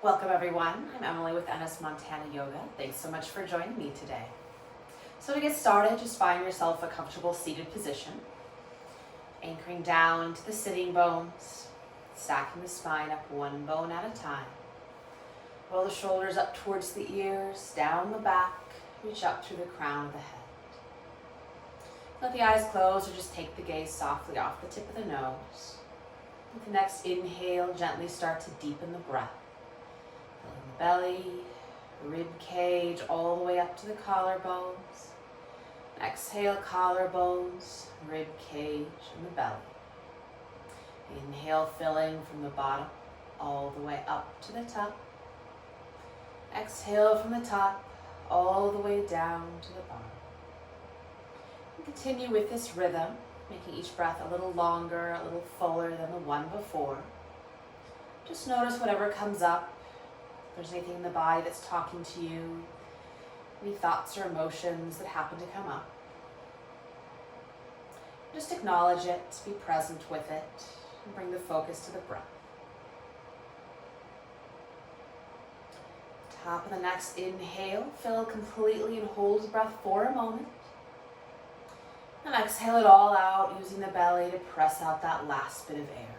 Welcome everyone, I'm Emily with NS Montana Yoga. Thanks so much for joining me today. So to get started, just find yourself a comfortable seated position, anchoring down to the sitting bones, stacking the spine up one bone at a time. Roll the shoulders up towards the ears, down the back, reach up through the crown of the head. Let the eyes close or just take the gaze softly off the tip of the nose. With the next inhale, gently start to deepen the breath. Filling the belly, rib cage, all the way up to the collarbones. Exhale, collarbones, rib cage, and the belly. Inhale, filling from the bottom all the way up to the top. Exhale from the top all the way down to the bottom. And continue with this rhythm, making each breath a little longer, a little fuller than the one before. Just notice whatever comes up. If there's anything in the body that's talking to you, any thoughts or emotions that happen to come up. Just acknowledge it, be present with it, and bring the focus to the breath. Top of the next inhale, fill completely and hold the breath for a moment. And exhale it all out, using the belly to press out that last bit of air.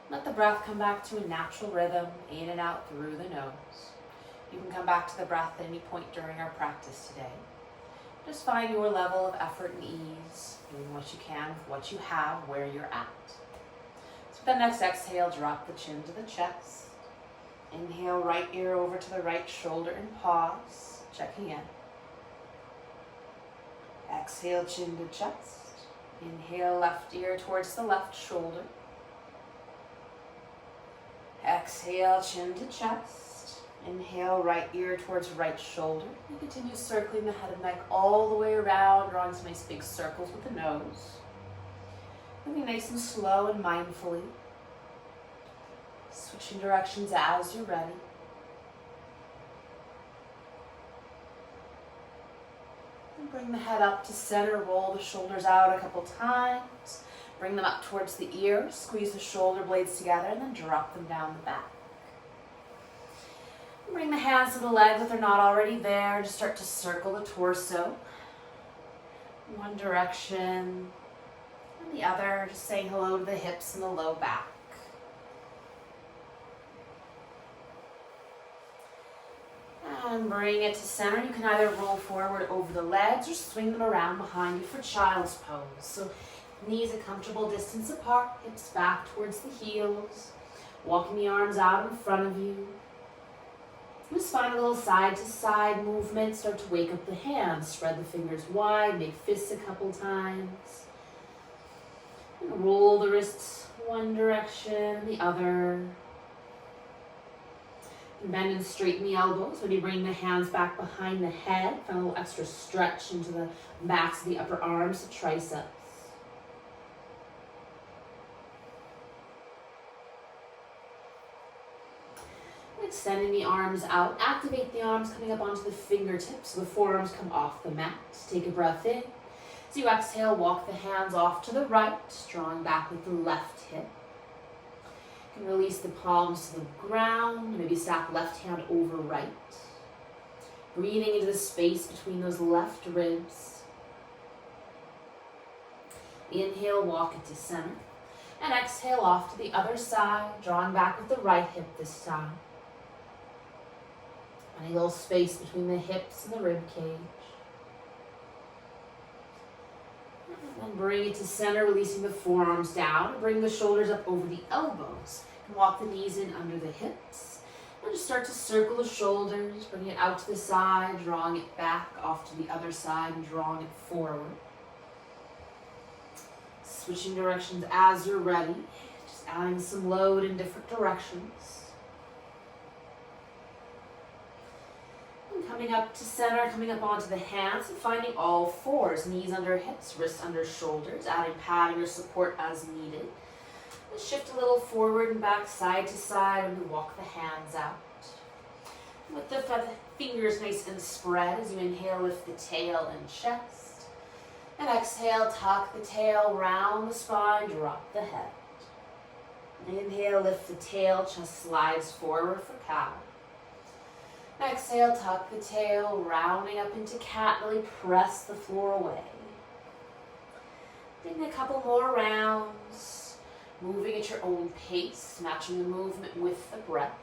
Let the breath come back to a natural rhythm, in and out through the nose. You can come back to the breath at any point during our practice today. Just find your level of effort and ease, doing what you can with what you have, where you're at. So with the next exhale, drop the chin to the chest. Inhale, right ear over to the right shoulder and pause, checking in. Exhale, chin to chest. Inhale, left ear towards the left shoulder. Exhale, chin to chest. Inhale, right ear towards right shoulder. And continue circling the head and neck all the way around, drawing some nice big circles with the nose. Moving nice and slow and mindfully. Switching directions as you're ready. And bring the head up to center, roll the shoulders out a couple times. Bring them up towards the ears, squeeze the shoulder blades together, and then drop them down the back. And bring the hands to the legs if they're not already there. Just start to circle the torso. One direction and the other, just saying hello to the hips and the low back. And bring it to center. You can either roll forward over the legs or swing them around behind you for child's pose. So knees a comfortable distance apart, hips back towards the heels, walking the arms out in front of you. Just find a little side to side movement. Start to wake up the hands. Spread the fingers wide, make fists a couple times. And roll the wrists one direction, the other. Bend and straighten the elbows. Maybe bring the hands back behind the head. Find a little extra stretch into the backs of the upper arms, the triceps. Extending the arms out. Activate the arms coming up onto the fingertips so the forearms come off the mat. Take a breath in. As you exhale, walk the hands off to the right, drawing back with the left hip. You can release the palms to the ground. Maybe stack left hand over right. Breathing into the space between those left ribs. Inhale, walk it to center. And exhale off to the other side, drawing back with the right hip this time. And a little space between the hips and the rib cage. And bring it to center, releasing the forearms down. Bring the shoulders up over the elbows. And walk the knees in under the hips. And just start to circle the shoulders, bring it out to the side, drawing it back off to the other side and drawing it forward. Switching directions as you're ready. Just adding some load in different directions. Coming up to center, coming up onto the hands, and finding all fours, knees under hips, wrists under shoulders, adding padding or support as needed. And shift a little forward and back, side to side, and walk the hands out. With the fingers nice and spread, as you inhale, lift the tail and chest. And exhale, tuck the tail, round the spine, drop the head. Inhale, lift the tail, chest slides forward for cow. Exhale, tuck the tail, rounding up into cat, really press the floor away. Taking a couple more rounds, moving at your own pace, matching the movement with the breath.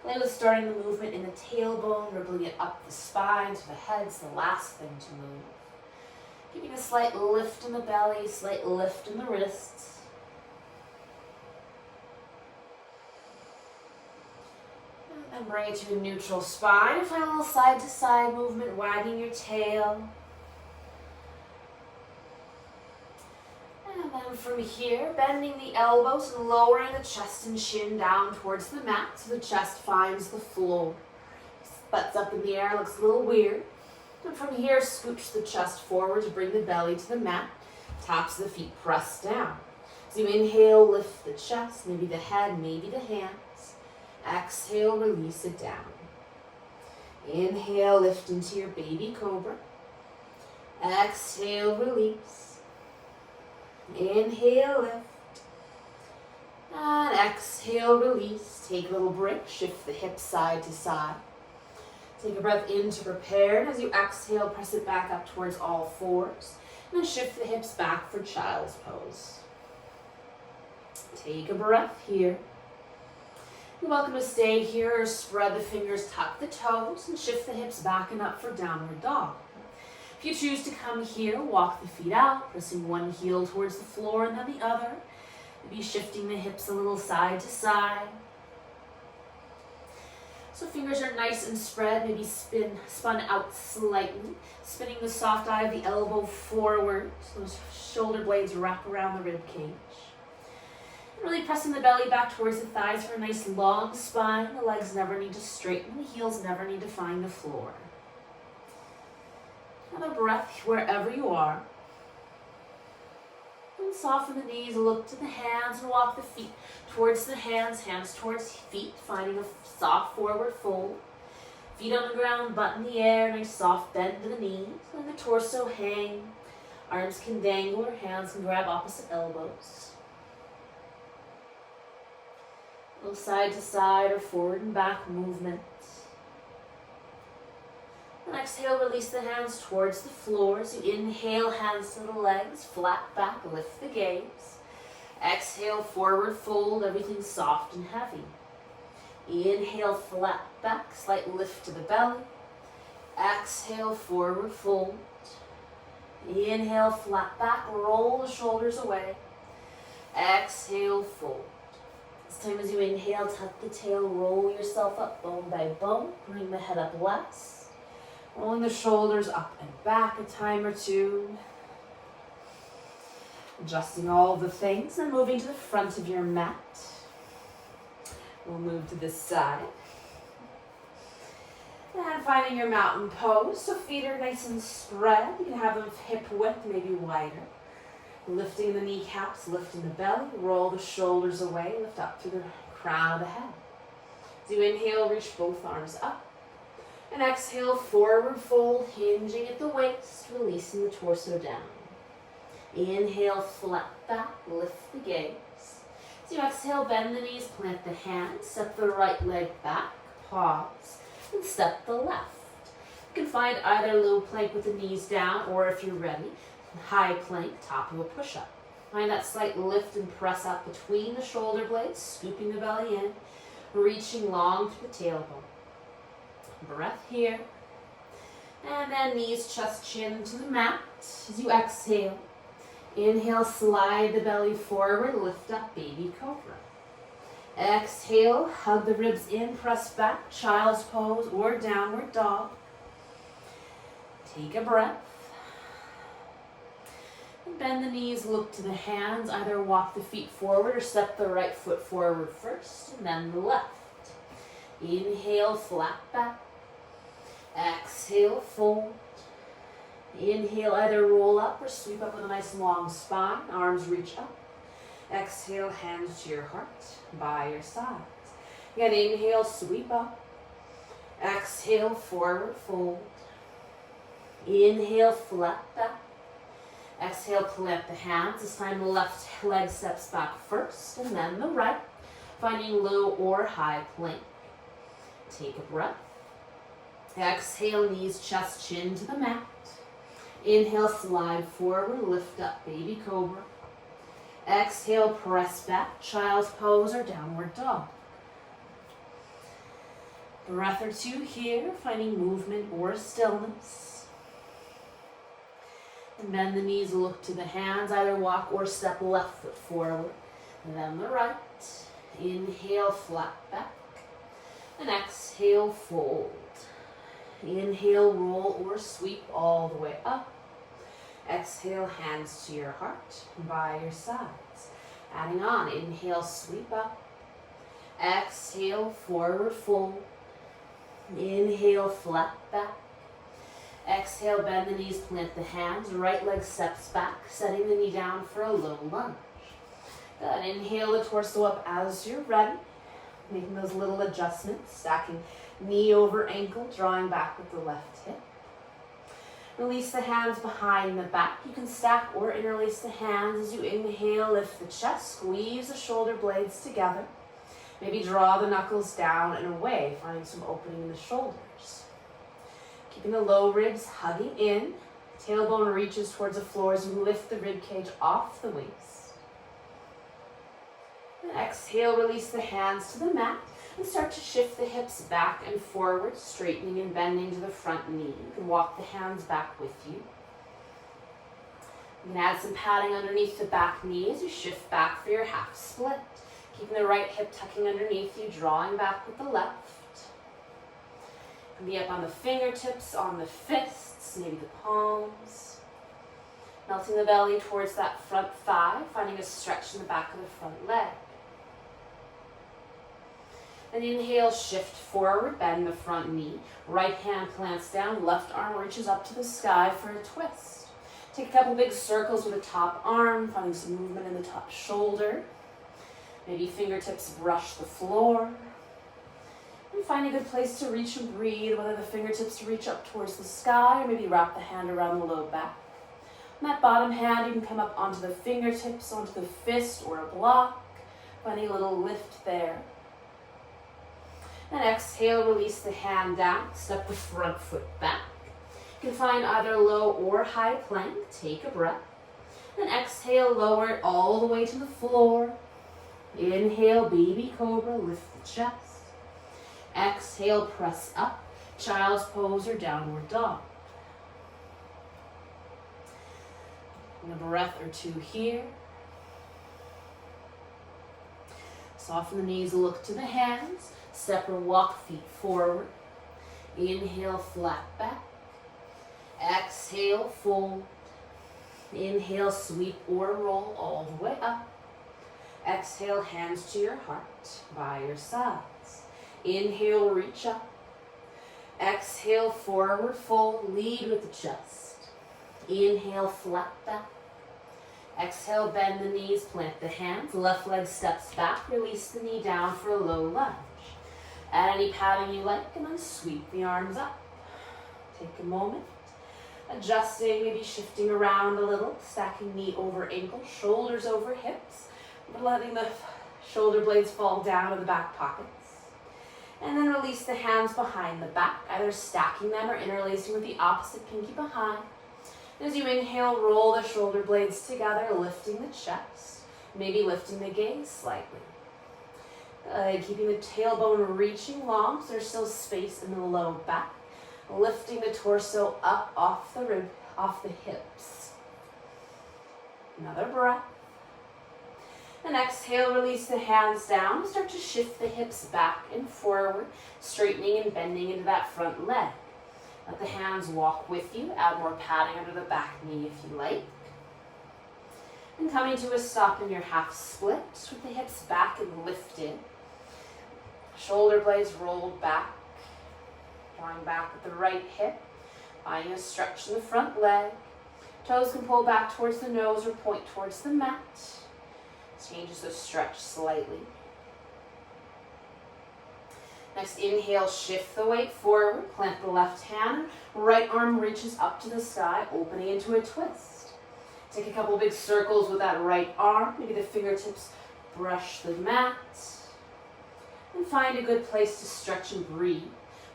Play with starting the movement in the tailbone, rippling it up the spine to the head's the last thing to move. Keeping a slight lift in the belly, slight lift in the wrists. And bring it to a neutral spine. Find a little side to side movement, wagging your tail. And then from here, bending the elbows and lowering the chest and chin down towards the mat so the chest finds the floor. Butts up in the air, looks a little weird. And from here, scooch the chest forward to bring the belly to the mat. Tops of the feet press down. So you inhale, lift the chest, maybe the head, maybe the hands. Exhale, release it down. Inhale, lift into your baby cobra. Exhale, release. Inhale, lift. And exhale, release. Take a little break. Shift the hips side to side. Take a breath in to prepare. And as you exhale, press it back up towards all fours. And then shift the hips back for child's pose. Take a breath here. You're welcome to stay here or spread the fingers, tuck the toes, and shift the hips back and up for downward dog. If you choose to come here, walk the feet out, pressing one heel towards the floor and then the other. Maybe shifting the hips a little side to side. So fingers are nice and spread, maybe spun out slightly, spinning the soft eye of the elbow forward, so those shoulder blades wrap around the rib cage. Really pressing the belly back towards the thighs for a nice long spine. The legs never need to straighten, the heels never need to find the floor. Another breath wherever you are. And soften the knees, look to the hands and walk the feet towards the hands, hands towards feet, finding a soft forward fold. Feet on the ground, butt in the air, nice soft bend to the knees. Let the torso hang. Arms can dangle or hands can grab opposite elbows. Little side to side or forward and back movement. And exhale, release the hands towards the floor. So you inhale, hands to the legs, flat back, lift the gaze. Exhale, forward fold, everything soft and heavy. Inhale, flat back, slight lift to the belly. Exhale, forward fold. Inhale, flat back, roll the shoulders away. Exhale, fold. This time as you inhale, tuck the tail, roll yourself up bone by bone. Bring the head up less. Rolling the shoulders up and back a time or two. Adjusting all the things and moving to the front of your mat. We'll move to this side. And finding your mountain pose. So feet are nice and spread. You can have them hip width, maybe wider. Lifting the kneecaps, lifting the belly, roll the shoulders away, lift up through the crown of the head. As you inhale, reach both arms up. And exhale, forward fold, hinging at the waist, releasing the torso down. Inhale, flat back, lift the gaze. As you exhale, bend the knees, plant the hands, step the right leg back, pause, and step the left. You can find either low plank with the knees down, or if you're ready, high plank, top of a push-up. Find that slight lift and press up between the shoulder blades, scooping the belly in, reaching long through the tailbone. Breath here. And then knees, chest, chin to the mat. As you exhale, inhale, slide the belly forward, lift up, baby cobra. Exhale, hug the ribs in, press back, child's pose or downward dog. Take a breath. Bend the knees, look to the hands, either walk the feet forward or step the right foot forward first, and then the left. Inhale, flat back. Exhale, fold. Inhale, either roll up or sweep up with a nice long spine, arms reach up. Exhale, hands to your heart, by your sides. Again, inhale, sweep up. Exhale, forward fold. Inhale, flat back. Exhale, plant the hands. This time the left leg steps back first and then the right, finding low or high plank. Take a breath. Exhale, knees, chest, chin to the mat. Inhale, slide forward, lift up, baby cobra. Exhale, press back, child's pose or downward dog. Breath or two here, finding movement or stillness. And bend the knees, look to the hands, either walk or step left foot forward. And then the right. Inhale, flat back. And exhale, fold. Inhale, roll or sweep all the way up. Exhale, hands to your heart by your sides. Adding on, inhale, sweep up. Exhale, forward fold. Inhale, flat back. Exhale, bend the knees, plant the hands. Right leg steps back, setting the knee down for a low lunge. Good. Inhale the torso up as you're ready. Making those little adjustments, stacking knee over ankle, drawing back with the left hip. Release the hands behind the back. You can stack or interlace the hands as you inhale, lift the chest, squeeze the shoulder blades together. Maybe draw the knuckles down and away, find some opening in the shoulders. Keeping the low ribs hugging in, tailbone reaches towards the floor as you lift the rib cage off the waist. And exhale, release the hands to the mat. And start to shift the hips back and forward, straightening and bending to the front knee. You can walk the hands back with you. You can add some padding underneath the back knee as you shift back for your half split. Keeping the right hip tucking underneath you, drawing back with the left. You can be up on the fingertips, on the fists, maybe the palms. Melting the belly towards that front thigh, finding a stretch in the back of the front leg. And inhale, shift forward, bend the front knee. Right hand plants down, left arm reaches up to the sky for a twist. Take a couple big circles with the top arm, finding some movement in the top shoulder. Maybe fingertips brush the floor. And find a good place to reach and breathe, whether the fingertips reach up towards the sky or maybe wrap the hand around the low back. On that bottom hand, you can come up onto the fingertips, onto the fist or a block. Finding a little lift there. And exhale, release the hand down, step the front foot back. You can find either low or high plank, take a breath. And exhale, lower it all the way to the floor. Inhale, baby cobra, lift the chest. Exhale, press up, child's pose or downward dog. And a breath or two here. Soften the knees, look to the hands. Step or walk feet forward. Inhale, flat back. Exhale, fold. Inhale, sweep or roll all the way up. Exhale, hands to your heart by your sides. Inhale, reach up. Exhale, forward fold, lead with the chest. Inhale, flat back. Exhale, bend the knees, plant the hands. Left leg steps back, release the knee down for a low lunge. Add any padding you like and then sweep the arms up. Take a moment, adjusting, maybe shifting around a little, stacking knee over ankle, shoulders over hips, but letting the shoulder blades fall down to the back pockets. And then release the hands behind the back, either stacking them or interlacing with the opposite pinky behind. As you inhale, roll the shoulder blades together, lifting the chest, maybe lifting the gaze slightly. Keeping the tailbone reaching long, so there's still space in the low back. Lifting the torso up off the rib, off the hips. Another breath. And exhale, release the hands down. Start to shift the hips back and forward, straightening and bending into that front leg. Let the hands walk with you. Add more padding under the back knee if you like. And coming to a stop in your half split, with the hips back and lifted. Shoulder blades rolled back. Drawing back with the right hip. Finding a stretch in the front leg. Toes can pull back towards the nose or point towards the mat. Changes the stretch slightly. Next, inhale, shift the weight forward, plant the left hand, right arm reaches up to the sky, opening into a twist. Take a couple big circles with that right arm. Maybe the fingertips brush the mat. And find a good place to stretch and breathe,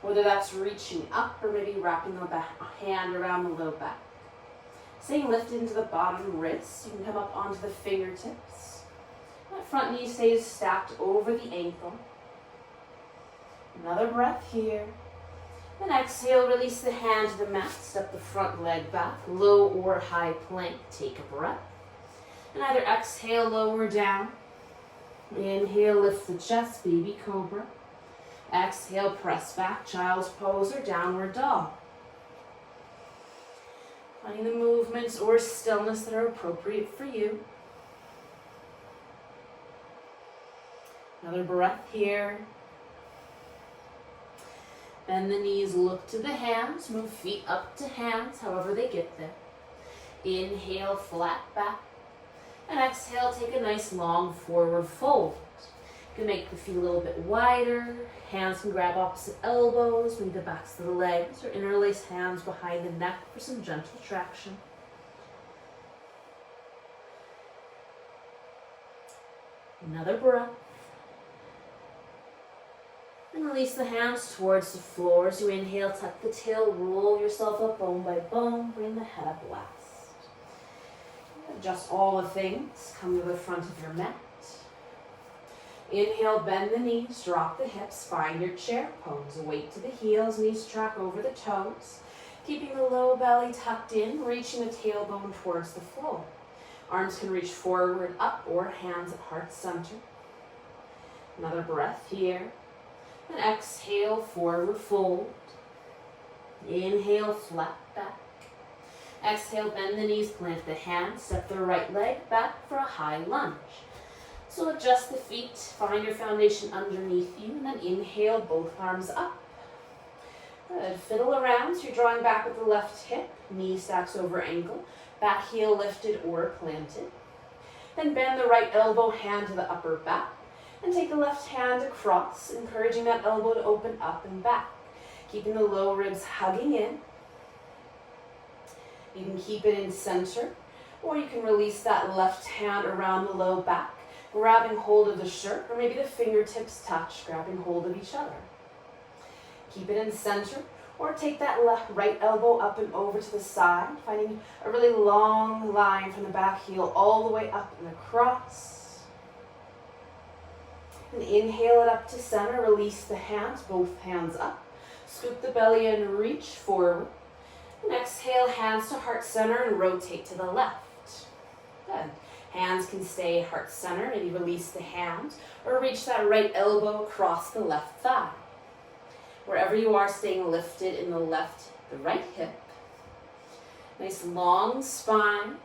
whether that's reaching up or maybe wrapping a hand around the low back. Staying lifted into the bottom wrists, you can come up onto the fingertips. That front knee stays stacked over the ankle. Another breath here. Then exhale, release the hand to the mat, step the front leg back, low or high plank, take a breath. And either exhale, lower down. Inhale, lift the chest, baby cobra. Exhale, press back, child's pose or downward dog. Finding the movements or stillness that are appropriate for you. Another breath here. Bend the knees, look to the hands, move feet up to hands, however they get there. Inhale, flat back. And exhale, take a nice long forward fold. You can make the feet a little bit wider. Hands can grab opposite elbows, maybe the backs of the legs, or interlace hands behind the neck for some gentle traction. Another breath. And release the hands towards the floor. As you inhale, tuck the tail, roll yourself up bone by bone, bring the head up last. Adjust all the things, come to the front of your mat. Inhale, bend the knees, drop the hips, find your chair pose. Weight to the heels, knees track over the toes. Keeping the low belly tucked in, reaching the tailbone towards the floor. Arms can reach forward, up, or hands at heart center. Another breath here. And exhale, forward fold. Inhale, flat back. Exhale, bend the knees, plant the hands, step the right leg back for a high lunge. So adjust the feet, find your foundation underneath you, and then inhale, both arms up. Good, fiddle around, so you're drawing back with the left hip, knee stacks over ankle, back heel lifted or planted. Then bend the right elbow, hand to the upper back, and take the left hand across, encouraging that elbow to open up and back, keeping the low ribs hugging in. You can keep it in center, or you can release that left hand around the low back, grabbing hold of the shirt, or maybe the fingertips touch, grabbing hold of each other. Keep it in center, or take that right elbow up and over to the side, finding a really long line from the back heel all the way up and across. And inhale it up to center, release the hands, both hands up. Scoop the belly in, reach forward. And exhale, hands to heart center and rotate to the left. Good. Hands can stay heart center, maybe release the hands, or reach that right elbow across the left thigh. Wherever you are, staying lifted in the right hip. Nice long spine.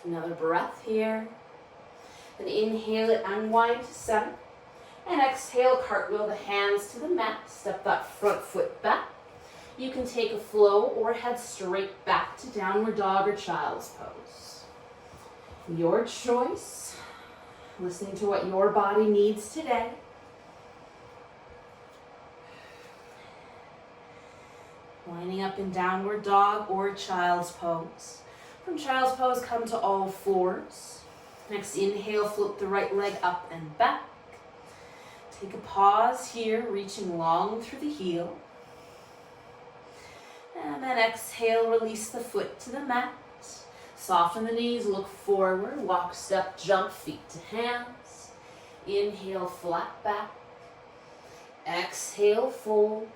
Another breath here. Then inhale it, unwind to center. And exhale, cartwheel the hands to the mat. Step that front foot back. You can take a flow or head straight back to downward dog or child's pose. Your choice. Listening to what your body needs today. Lining up in downward dog or child's pose. From child's pose, come to all fours. Next inhale, float the right leg up and back. Take a pause here, reaching long through the heel. And then exhale, release the foot to the mat. Soften the knees, look forward, walk, step, jump, feet to hands. Inhale, flat back. Exhale, fold.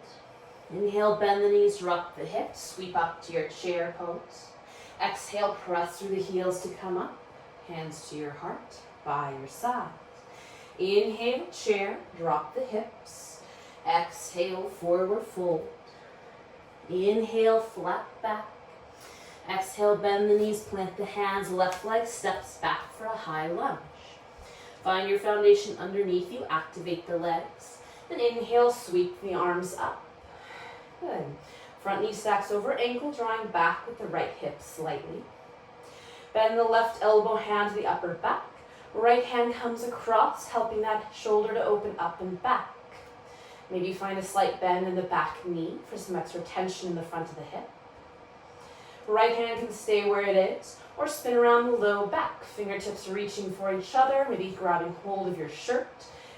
Inhale, bend the knees, drop the hips, sweep up to your chair pose. Exhale, press through the heels to come up. Hands to your heart, by your side. Inhale, chair, drop the hips. Exhale, forward fold. Inhale, flat back. Exhale, bend the knees, plant the hands, left leg steps back for a high lunge. Find your foundation underneath you, activate the legs. Then inhale, sweep the arms up. Good. Front knee stacks over ankle, drawing back with the right hip slightly. Bend the left elbow, hand to the upper back. Right hand comes across, helping that shoulder to open up and back. Maybe find a slight bend in the back knee for some extra tension in the front of the hip. Right hand can stay where it is, or spin around the low back. Fingertips reaching for each other, maybe grabbing hold of your shirt.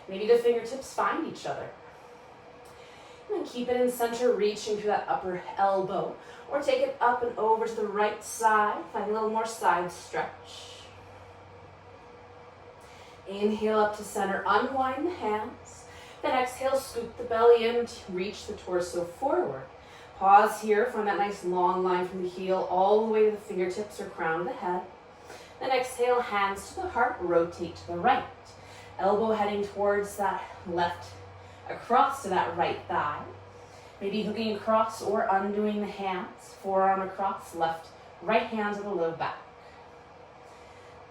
Maybe the fingertips find each other. And then keep it in center, reaching through that upper elbow, or take it up and over to the right side, find a little more side stretch. Inhale up to center, unwind the hands. Then exhale, scoop the belly in, reach the torso forward. Pause here, find that nice long line from the heel all the way to the fingertips or crown of the head. Then exhale, hands to the heart, rotate to the right. Elbow heading towards that left, across to that right thigh. Maybe hooking across or undoing the hands, forearm across, left, right hand to the low back.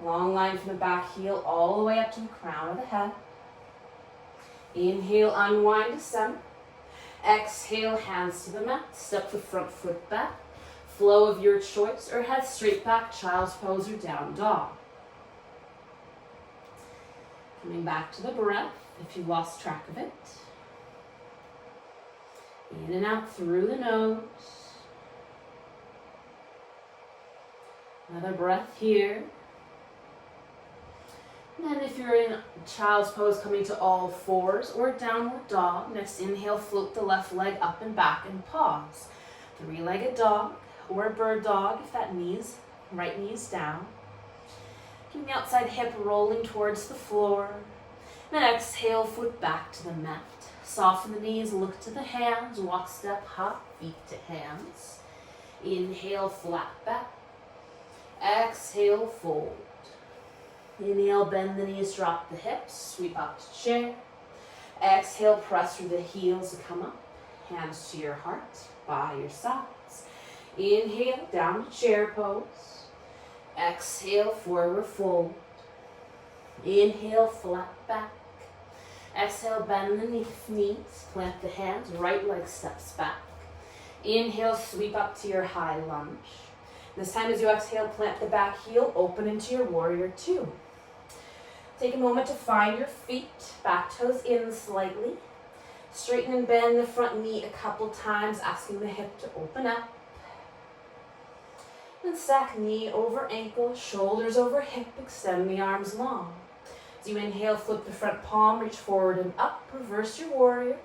Long line from the back heel all the way up to the crown of the head. Inhale, unwind to center. Exhale, hands to the mat. Step the front foot back. Flow of your choice, or head straight back, child's pose or down dog. Coming back to the breath, if you lost track of it. In and out through the nose. Another breath here. And then if you're in child's pose, coming to all fours or downward dog. Next inhale, float the left leg up and back and pause. Three-legged dog or bird dog if that right knee's down. Keep the outside hip rolling towards the floor. Then exhale, foot back to the mat. Soften the knees, look to the hands, walk, step, hop, feet to hands. Inhale, flat back. Exhale, fold. Inhale, bend the knees, drop the hips, sweep up to chair. Exhale, press through the heels to come up. Hands to your heart, by your sides. Inhale, down to chair pose. Exhale, forward fold. Inhale, flat back. Exhale, bend the knees, plant the hands, right leg steps back. Inhale, sweep up to your high lunge. This time as you exhale, plant the back heel, open into your warrior two. Take a moment to find your feet, back toes in slightly. Straighten and bend the front knee a couple times, asking the hip to open up. Then stack knee over ankle, shoulders over hip, extend the arms long. As you inhale, flip the front palm, reach forward and up, reverse your warrior.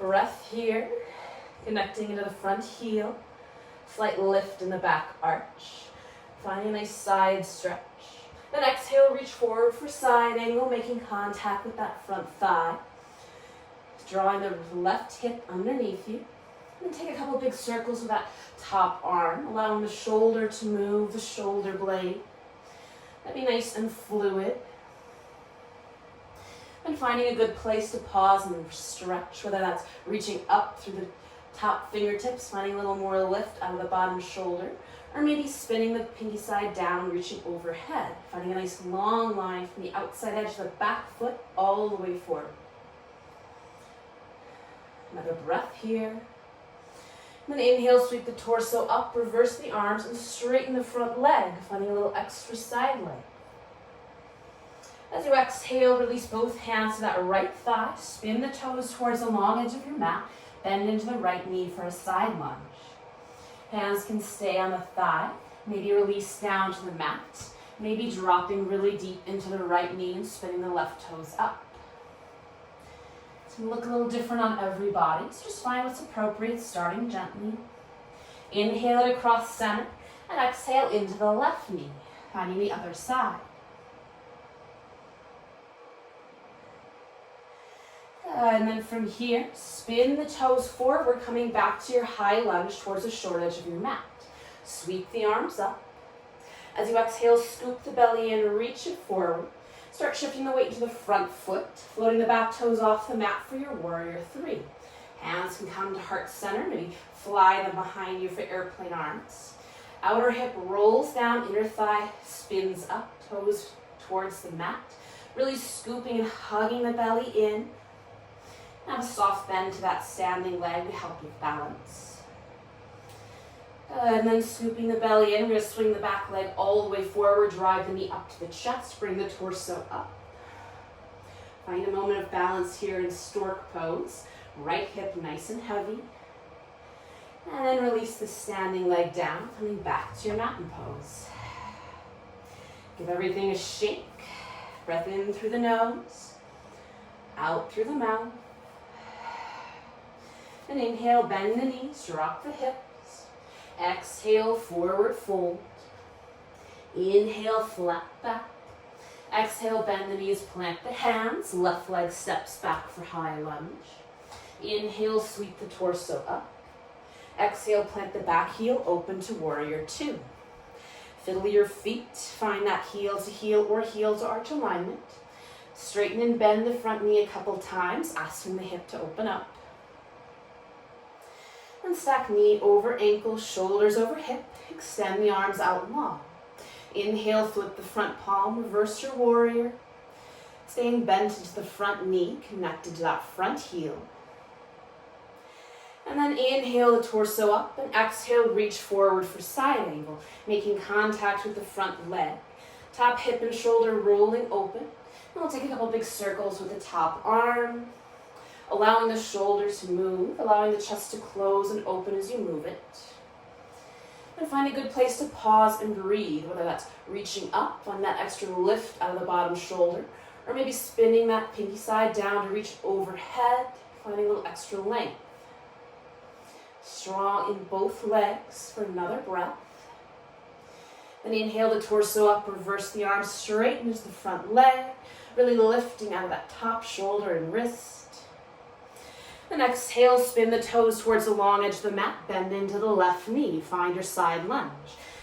Breath here, connecting into the front heel. Slight lift in the back arch. Find a nice side stretch. Then exhale, reach forward for side angle, making contact with that front thigh. Drawing the left hip underneath you. And take a couple big circles with that top arm, allowing the shoulder to move, the shoulder blade. That'd be nice and fluid. And finding a good place to pause and stretch, whether that's reaching up through the top fingertips, finding a little more lift out of the bottom shoulder, or maybe spinning the pinky side down, reaching overhead, finding a nice long line from the outside edge of the back foot all the way forward. Another breath here. And then inhale, sweep the torso up, reverse the arms, and straighten the front leg, finding a little extra side leg. As you exhale, release both hands to that right thigh, spin the toes towards the long edge of your mat, bend into the right knee for a side lunge. Hands can stay on the thigh, maybe release down to the mat, maybe dropping really deep into the right knee and spinning the left toes up. It's going to look a little different on every body, so just find what's appropriate, starting gently. Inhale it across center, and exhale into the left knee, finding the other side. And then from here, spin the toes forward, coming back to your high lunge towards the short edge of your mat. Sweep the arms up. As you exhale, scoop the belly in, reach it forward. Start shifting the weight to the front foot, floating the back toes off the mat for your warrior three. Hands can come to heart center, maybe fly them behind you for airplane arms. Outer hip rolls down, inner thigh spins up, toes towards the mat. Really scooping and hugging the belly in. Have a soft bend to that standing leg to help with balance. And then scooping the belly in, we're going to swing the back leg all the way forward, drive the knee up to the chest, bring the torso up. Find a moment of balance here in stork pose. Right hip nice and heavy. And then release the standing leg down, coming back to your mountain pose. Give everything a shake. Breath in through the nose, out through the mouth. And inhale, bend the knees, drop the hips. Exhale, forward fold. Inhale, flat back. Exhale, bend the knees, plant the hands. Left leg steps back for high lunge. Inhale, sweep the torso up. Exhale, plant the back heel, open to warrior two. Fiddle your feet, find that heel to heel or heel to arch alignment. Straighten and bend the front knee a couple times, asking the hip to open up. And stack knee over ankle, shoulders over hip. Extend the arms out long. Inhale, flip the front palm, reverse your warrior. Staying bent into the front knee, connected to that front heel. And then inhale the torso up and exhale, reach forward for side angle, making contact with the front leg. Top hip and shoulder rolling open. And we'll take a couple big circles with the top arm, allowing the shoulders to move, allowing the chest to close and open as you move it. And find a good place to pause and breathe, whether that's reaching up on that extra lift out of the bottom shoulder, or maybe spinning that pinky side down to reach overhead, finding a little extra length. Strong in both legs for another breath. Then inhale the torso up, reverse the arms, straighten into the front leg, really lifting out of that top shoulder and wrist. Then exhale, spin the toes towards the long edge of the mat, bend into the left knee, find your side lunge.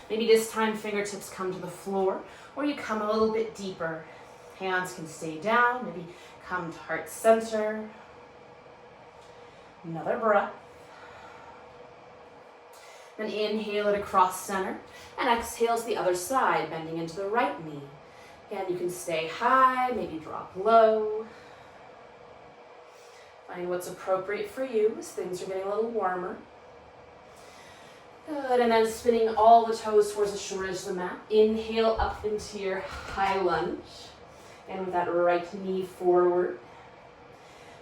Maybe this time fingertips come to the floor, or you come a little bit deeper. Hands can stay down, maybe come to heart center. Another breath. Then inhale it across center, and exhale to the other side, bending into the right knee. Again, you can stay high, maybe drop low. Find what's appropriate for you as things are getting a little warmer. Good, and then spinning all the toes towards the short edge of the mat. Inhale up into your high lunge, and with that right knee forward.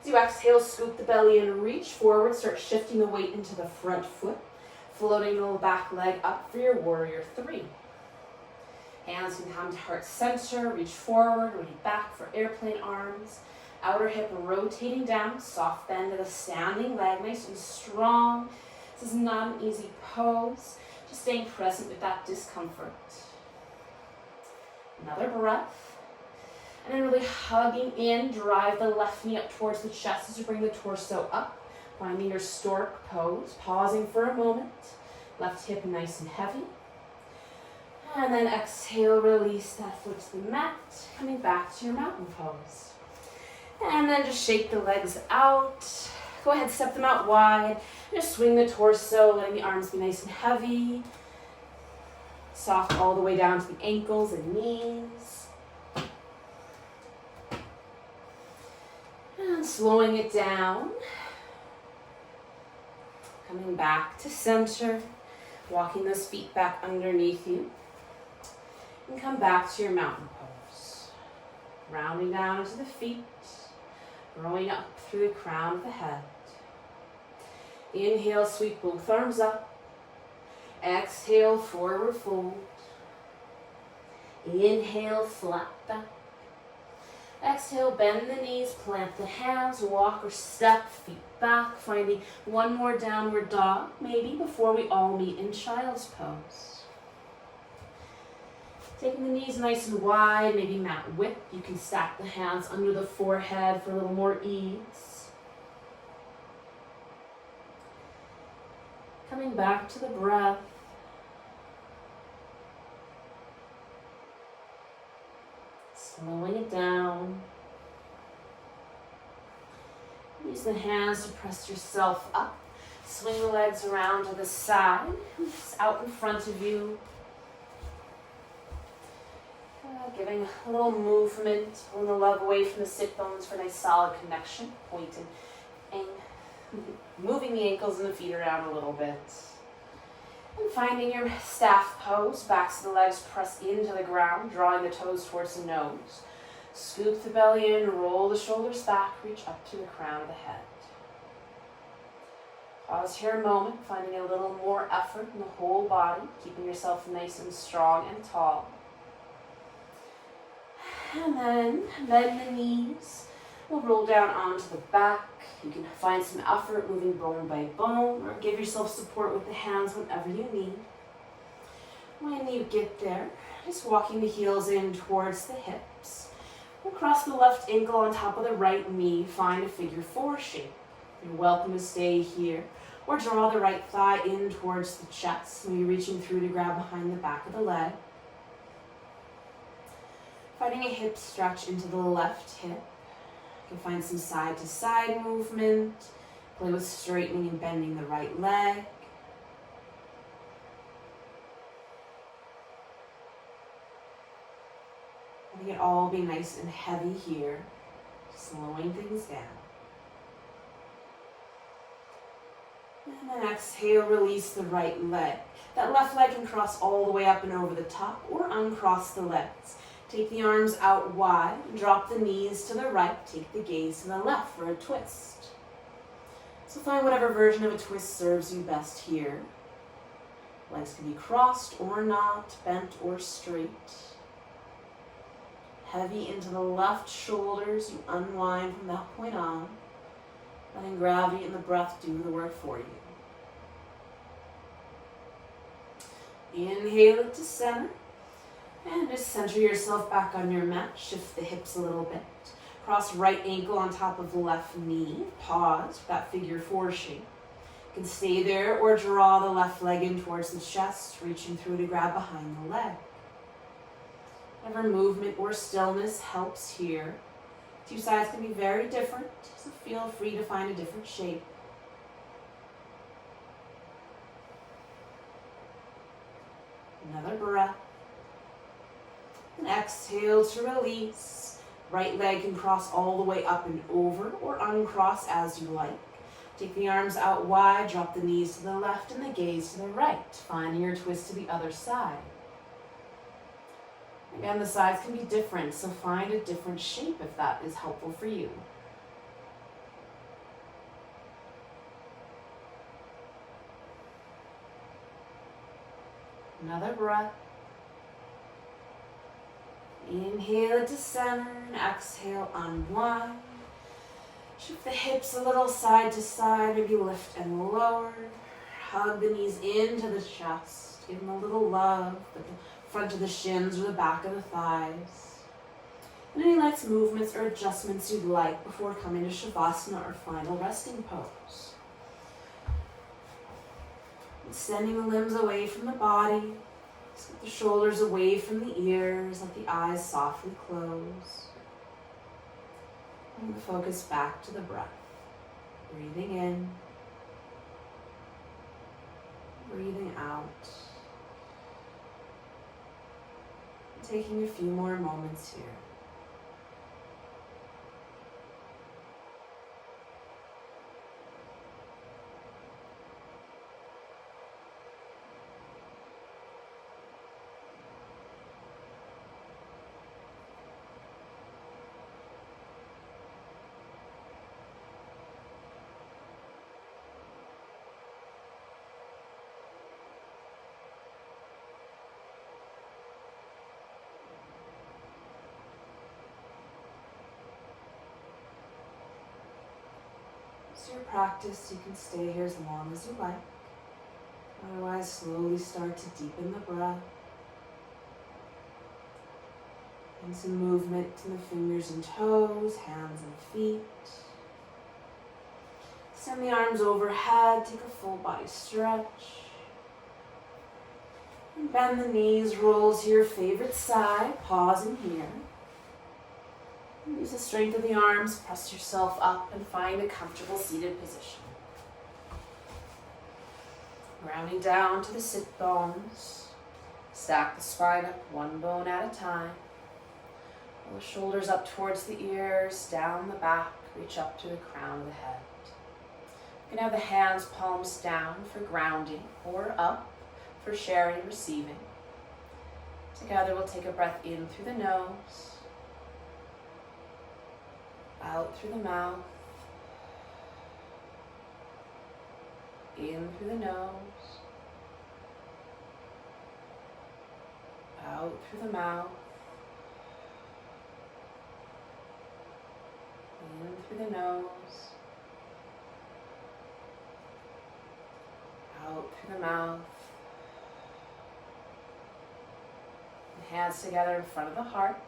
As you exhale, scoop the belly and reach forward, start shifting the weight into the front foot. Floating the little back leg up for your warrior three. Hands can come to heart center, reach forward, reach back for airplane arms. Outer hip rotating down, soft bend of the standing leg, nice and strong. This is not an easy pose, just staying present with that discomfort. Another breath. And then really hugging in, drive the left knee up towards the chest as you bring the torso up. Finding your stork pose, pausing for a moment. Left hip nice and heavy. And then exhale, release that foot to the mat. Coming back to your mountain pose. And then just shake the legs out. Go ahead, step them out wide. Just swing the torso, letting the arms be nice and heavy. Soft all the way down to the ankles and knees. And slowing it down. Coming back to center, walking those feet back underneath you, and come back to your mountain pose. Rounding down into the feet, growing up through the crown of the head. Inhale, sweep both arms up. Exhale, forward fold. Inhale, flat back. Exhale, bend the knees, plant the hands, walk or step, feet back, finding one more downward dog, maybe, before we all meet in child's pose. Taking the knees nice and wide, maybe mat width. You can stack the hands under the forehead for a little more ease. Coming back to the breath. Slowing it down. Use the hands to press yourself up. Swing the legs around to the side. Just out in front of you. Giving a little movement, pulling the leg away from the sit bones for a nice solid connection. Pointing and moving the ankles and the feet around a little bit. And finding your staff pose, backs of the legs press into the ground, drawing the toes towards the nose. Scoop the belly in, roll the shoulders back, reach up to the crown of the head. Pause here a moment, finding a little more effort in the whole body, keeping yourself nice and strong and tall. And then bend the knees. We'll roll down onto the back. You can find some effort moving bone by bone, or give yourself support with the hands whenever you need. When you get there, just walking the heels in towards the hips. We'll cross the left ankle on top of the right knee, find a figure 4 shape. You're welcome to stay here, or draw the right thigh in towards the chest, maybe reaching through to grab behind the back of the leg. Finding a hip stretch into the left hip. You can find some side to side movement, play with straightening and bending the right leg. Letting it all be nice and heavy here, slowing things down. And then exhale, release the right leg. That left leg can cross all the way up and over the top or uncross the legs. Take the arms out wide, drop the knees to the right, take the gaze to the left for a twist. So find whatever version of a twist serves you best here. Legs can be crossed or not, bent or straight. Heavy into the left shoulders, you unwind from that point on, letting gravity and the breath do the work for you. Inhale it to center. And just center yourself back on your mat. Shift the hips a little bit. Cross right ankle on top of left knee. Pause for that figure 4 shape. You can stay there or draw the left leg in towards the chest, reaching through to grab behind the leg. Whatever movement or stillness helps here. 2 sides can be very different, so feel free to find a different shape. Another breath. And exhale to release. Right leg can cross all the way up and over or uncross as you like. Take the arms out wide, drop the knees to the left and the gaze to the right, finding your twist to the other side. Again, the sides can be different, so find a different shape if that is helpful for you. Another breath. Inhale to center and exhale, unwind. Shift the hips a little side to side, maybe lift and lower. Hug the knees into the chest. Give them a little love at the front of the shins or the back of the thighs. And any light movements or adjustments you'd like before coming to Shavasana or final resting pose. Extending the limbs away from the body. Let the shoulders away from the ears, let the eyes softly close. Bring the focus back to the breath. Breathing in, breathing out. Taking a few more moments here. Your practice, you can stay here as long as you like. Otherwise, slowly start to deepen the breath. And some movement in the fingers and toes, hands and feet. Send the arms overhead, take a full body stretch. And bend the knees, roll to your favorite side, pausing here. Use the strength of the arms, press yourself up and find a comfortable seated position. Rounding down to the sit bones. Stack the spine up one bone at a time. Pull the shoulders up towards the ears, down the back, reach up to the crown of the head. You can have the hands palms down for grounding or up for sharing and receiving. Together we'll take a breath in through the nose. Out through the mouth. In through the nose, out through the mouth, in through the nose, out through the mouth. And hands together in front of the heart.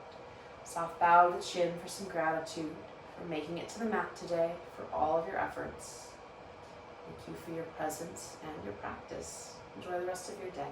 Soft bow to the chin for some gratitude for making it to the mat today, for all of your efforts. Thank you for your presence and your practice. Enjoy the rest of your day.